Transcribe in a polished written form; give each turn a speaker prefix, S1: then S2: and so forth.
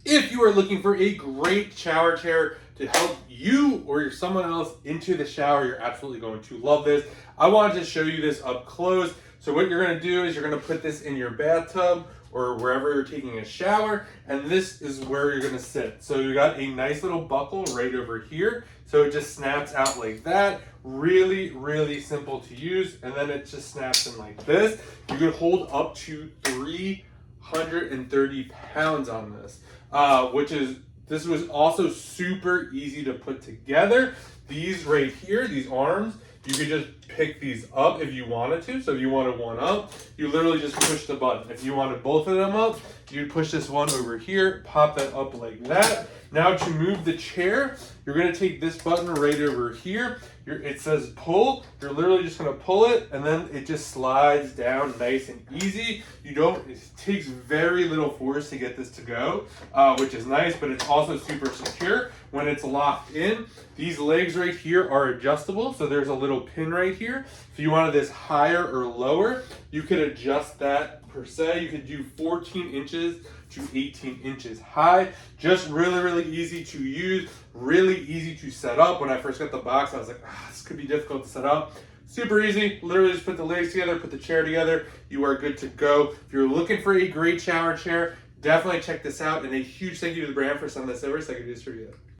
S1: If you are looking for a great shower chair to help you or someone else into the shower, you're absolutely going to love this. I wanted to show you this up close. So what you're gonna do is you're gonna put this in your bathtub or wherever you're taking a shower, and this is where you're gonna sit. So you got a nice little buckle right over here. So it just snaps out like that. Really, really simple to use. And then it just snaps in like this. You could hold up to 330 pounds on this, this was also super easy to put together. These right here, these arms, you could just pick these up if you wanted to. So if you wanted one up, you literally just push the button. If you wanted both of them up, you'd push this one over here, pop that up like that. Now to move the chair, you're gonna take this button right over here. It says pull. You're literally just gonna pull it, and then it just slides down nice and easy. It takes very little force to get this to go, which is nice, but it's also super secure when it's locked in. These legs right here are adjustable, so there's a little pin right here. If you wanted this higher or lower, you could adjust that per se. You could do 14 inches to 18 inches high. Just really, really easy to use, really easy to set up. When I first got the box, I was like, this could be difficult to set up. Super easy, literally just put the legs together, put the chair together, you are good to go. If you're looking for a great shower chair, definitely check this out, and a huge thank you to the brand for sending this over so I could distribute it.